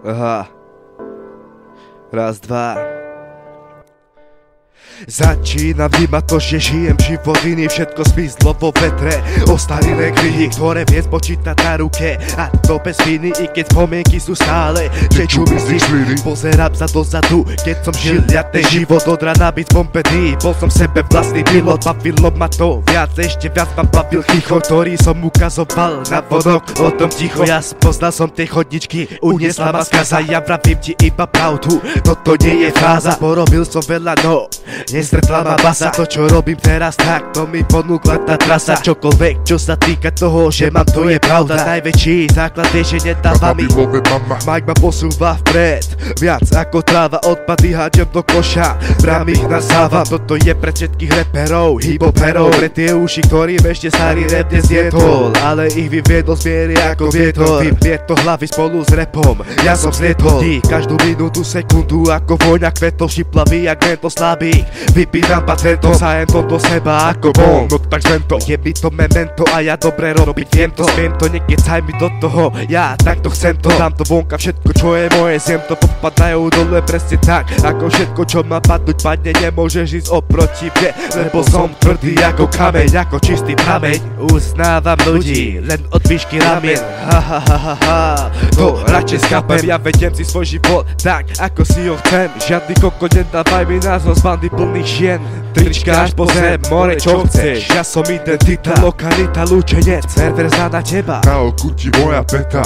Aha. Raz, dva. Začínam vnímať to, že žijem život iný, všetko zmizlo vo vetre. Ostarelé knihy, ktoré viem spočítať na ruke, a to bez viny, i keď spomienky sú stále. Že čo myslíš, pozerám sa dozadu, keď som žil ten život od rana byť zbombený. Bol som sebe vlastný pilot, bavilo ma to viac, ešte viac ma bavil chichot, ktorý som ukazoval na vonok, o tom ticho. Ja spoznal som tie chodničky, uniesla ma skaza, ja vravím ti iba pravdu, toto nie je fáza. Porobil som veľa, no nestretla ma basa. To čo robím teraz, tak to mi ponúkla tá trasa. Čokoľvek, čo sa týka toho, že mám, to je pravda. Najväčší základ je, že nedáva mi Mike ma posúva vpred, viac ako tráva. Odpady hádžem do koša, brám ich nasávam. Toto je pre všetkých reperov, hip-hoperov, pre tie uši, ktorým ešte starý rap nezjedol, ale ich vyviedol z miery ako vietor. Vyviedol hlavy spolu s rapom, ja som zlietol každú minútu, sekundu ako vojna kvetov, šiplavý jak vento slabý. Vypínam patentom, sajem to do seba ako bom. No tak to je mi to memento a ja dobre robiť viem to. Smiem to, nekecaj mi do toho, ja takto chcem to. Dám to vonka, všetko čo je moje, zjem to, popadajú dole presne tak, ako všetko čo má padnúť padne. Nemôžeš ísť oproti mne, lebo som tvrdý ako kameň, ako čistý prameň. Uznávam ľudí, len od výšky ramien. To radšej skapem, ja vediem si svoj život tak, ako si ho chcem. Žiadny koko nedávaj mi názov z bandy plných žien. Trička až po zem, more čo chceš. Ja som identita, lokalita, lúčenec, perverzná na teba. Na oku ti moja peta,